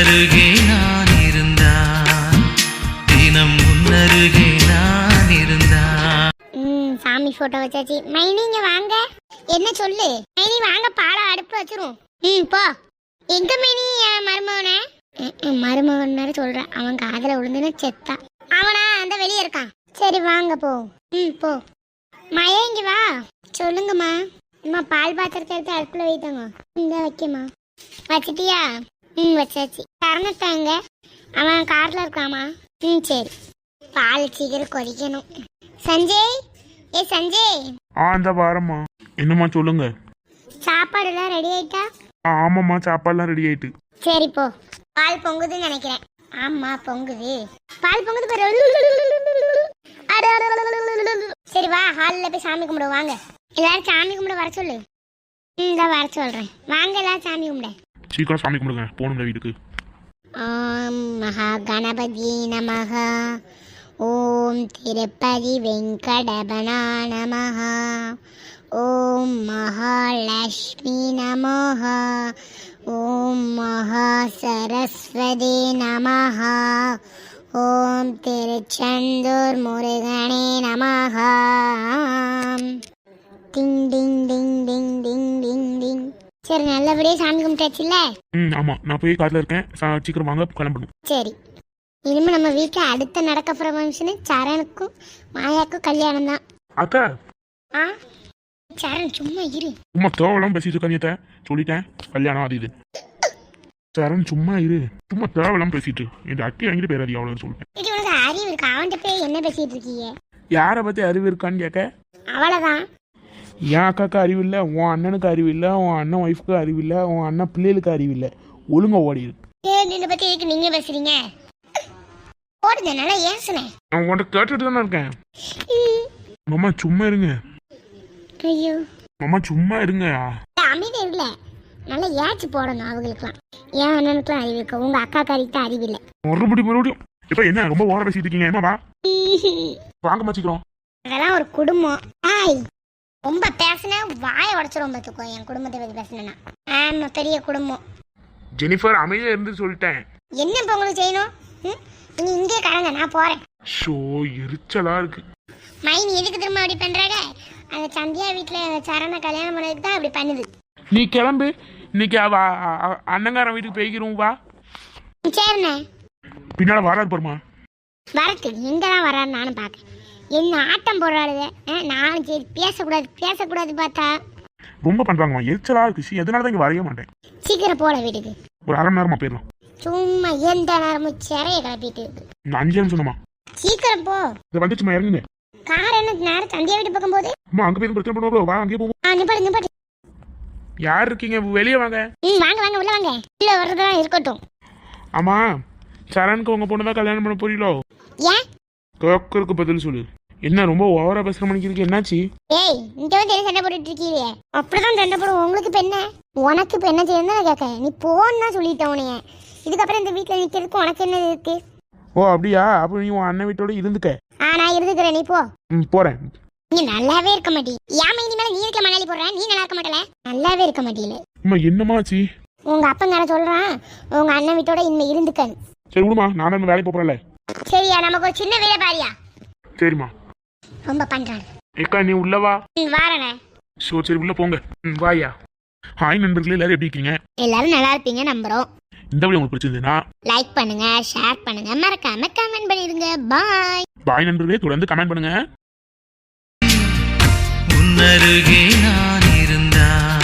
உன்னருகே நான் இருந்தான், தினம் உன்னருகே நான் இருந்தான். சாமி போட்டோ வச்சாச்சு. மைனிங்க வாங்க. என்ன சொல்லு மைனி, வாங்க பாலை அடுப்பு வச்சிரும். போ. எங்க மைனி மருமகன? மருமகன் மாதிரி சொல்றேன், அவன் காதல விழுந்துன்னு செத்தா. அவனா அந்த வெளியே இருக்கான். சரி வாங்க போ. போ மயங்கி வா. சொல்லுங்கம்மா. அம்மா பால் பாத்திரத்தை எடுத்து அடுப்புல வைத்தாங்க. இந்த வைக்கம்மா. வச்சிட்டியா? வச்சாச்சு. கறந்துட்டாங்க. அவன் கார்ல இருக்காமா? சரி. பால் சீக்கிரம் கொதிக்கணும். சஞ்சய், ஏ சஞ்சய். இந்த வாரம்மா. என்னம்மா சொல்லுங்க. சாப்பாடு எல்லாம் ரெடி ஆயிட்டா? ஆமாம்மா, சாப்பாடுலாம் ரெடி ஆயிட்டு. சரி போ. பால் பொங்குதுன்னு நினைக்கிறேன். ஆமா பொங்குது. பால் பொங்குது பாரு. சரி வா, ஹாலில் போய் சாமி கும்பிடு. வாங்க எல்லாரும் சாமி கும்பிட வர சொல்லு. இதான் வர சொல்றேன். வாங்க எல்லாரும் சாமி கும்பிட. சீக்கிரம் சாமி கும்பிடுங்க, போகணும் வீட்டுக்கு. ஓம் மகா கணபதி நமஹ. ஓம் திருப்பதி வெங்கடபனா நமஹ. ஓம் மகாலட்சுமி நமஹ. ஓம் மகா சரஸ்வதி நமஹ. ஓம் திருச்செந்தூர் முருகனே நமஹ. டிங் டிங் டிங் டிங் டிங் டிங் டிங். சரி, நல்லபடியா சாமி கும்பிட்டாச்சுல்ல? ஆமா, நான் போய் காட்டில் இருக்கேன். சீக்கிரம் வாங்க, கிளம்பணும். சரி. இனிமே நம்ம வீட்டுல அடுத்த நடக்க போற ஃபங்க்ஷன் சரணுக்கும் மாயாக்கும் கல்யாணம் தான். அக்கா. சரண் சும்மா இரு. சும்மா தேவலாம் பேசிட்டு இருக்காங்க. சொல்லிட்டேன் கல்யாணம் அது இது. சரண் சும்மா இரு. சும்மா தேவலாம் பேசிட்டு இந்த அட்டி வாங்கிட்டு பேராதி அவ்வளவு சொல்லிட்டேன். இது உனக்கு அறிவு இருக்கா? அவன்கிட்ட போய் என்ன பேசிட்டு இருக்கீங்க? யாரை பத்தி அறிவு இருக்கான்னு கேட்க. அவ்வளவுதான். என் அக்காவுக்கு அறிவு இல்லை, உன் அண்ணனுக்கு அறிவு இல்லை, உன் அண்ணன் ஒய்ஃபுக்கு அறிவு இல்லை, உன் அண்ணன் பிள்ளைகளுக்கு அறிவு இல்லை. ஒழுங்கா ஓடிடு. இதை பத்தி எதுக்கு நீங்க பேசுறீங்க? ஓடுங்க, நல்லா ஏசுனேன். நான் உன்கிட்ட கேட்டுட்டு தானே இருக்கேன். மாமா சும்மா இருங்க. ஐயோ மாமா சும்மா இருங்க. அமைதி இல்ல, நல்லா ஏச்சு போடணும் அவங்களுக்குலாம். என் அண்ணனுக்குலாம் அறிவு இருக்கு, உங்க அக்கா காரிக்கு அறிவு இல்லை. மறுபடியும் இப்ப என்ன ரொம்ப ஓர பேசிட்டு இருக்கீங்க? ஏமா வா வாங்க மாச்சிக்கிறோம். அதெல்லாம் ஒரு குடும்பம். ஆய் ரொம்ப பேசினா வாயை உடச்சிரும் பார்த்துக்கோ. என் குடும்பத்தை பத்தி பேசினா. ஆமா, பெரிய குடும்பம். ஜெனிஃபர் அமைதியா இருந்து சொல்லிட்டேன். என்ன இப்ப உங்களுக்கு செய்யணும்? நீ இங்கே கடங்க, நான் போறேன். ஷோ எரிச்சலா இருக்கு. மைனி எதுக்கு திரும்ப அப்படி பண்றாங்க? அந்த சந்தியா வீட்டுல சரண கல்யாணம் பண்ணதுக்கு தான் அப்படி பண்ணுது. நீ கிளம்பு, இன்னைக்கு அவ அண்ணங்காரன் வீட்டுக்கு போய்க்கிறோம். வா. சரிண்ணே. பின்னால வராது போருமா. வரட்டு எங்கதான் வராரு நானும் பாக்க. என்ன ஆட்டம் போடுறாளுங்க. நானும் சரி பேசக்கூடாது பார்த்தா ரொம்ப பண்றாங்கம்மா, எரிச்சலா இருக்கு. எதனாலதான் இங்க வரைய மாட்டேன். சீக்கிரம் போல வீட்டுக்கு. ஒரு அரை மணி நேரமா போயிடலாம். சும்மா எந்த நேரமும் சிறைய கிளப்பிட்டு இருக்கு. நான் 5 நிமிஷம் சொன்னமா. சீக்கிரம் போ. இதை வந்துச்சுமா, இறங்குங்க. கார் என்ன நேரம் சந்தியா வீட்டு பக்கம் போகுது? அம்மா அங்க போய் பிரச்சனை பண்ணுவோம். வா அங்கே போவோம். நிப்பாட்டு. யார் இருக்கீங்க? வெளியே வாங்க. வாங்க உள்ள வாங்க. உள்ள வர்றதெல்லாம் இருக்கட்டும். ஆமா, சரணுக்கு உங்க பொண்ணுதான் கல்யாணம் பண்ண போறீங்களோ? ஏன் கேக்கருக்கு பதில் சொல்லு. என்ன ரொம்ப ஓவரா பேசுற மணிக்கு இருக்கு? என்னாச்சு? ஏய், இங்க வந்து என்ன சண்டை போட்டுட்டு இருக்கீங்க? அப்படிதான் சண்டை போடுவோம். உங்களுக்கு இப்ப என்ன? உனக்கு இப்ப என்ன செய்யணும் கேட்க? நீ போன்னா சொல்லிட்டேன் உனைய. இதுக்கப்புறம் இந்த வீட்டுல நிக்கிறதுக்கு உனக்கு என்ன இருக்கு? ஓ அப்படியா? அப்ப நீ உன் அண்ணன் வீட்டோட இருந்துக்க. நான் இருந்துக்கிறேன், நீ போ. போறேன். நீ நல்லாவே இருக்க மாட்டீ. ஏன் இனி மேல நீ இருக்க மணாலி போடுற? நீ நல்லா இருக்க மாட்டல, நல்லாவே இருக்க மாட்டீல. அம்மா என்னமாச்சு? உங்க அப்பங்கார சொல்றான் உங்க அண்ணன் வீட்டோட இனிமே இருந்துக்க. சரி விடுமா, நானும் வேலைக்கு போறேன்ல. சரியா? நமக்கு ஒரு சின்ன வேலை பாரியா? சரிம்மா. ரொம்ப பண்றாங்க. ஏக்கா நீ உள்ள வா. வாரனே. சரி உள்ள போங்க. வாயா. ஹாய் நண்பர்களே, எல்லாரும் எப்படி இருக்கீங்க? எல்லாரும் நல்லா இருப்பீங்க நம்புறோம். இந்த வீடியோ உங்களுக்கு பிடிச்சிருந்தா லைக் பண்ணுங்க, ஷேர் பண்ணுங்க, மறக்காம கமெண்ட் பண்ணிடுங்க. பாய். பாய் நண்பர்களே, தொடர்ந்து கமெண்ட் பண்ணுங்க. உன்னருகே நான் இருந்தான்.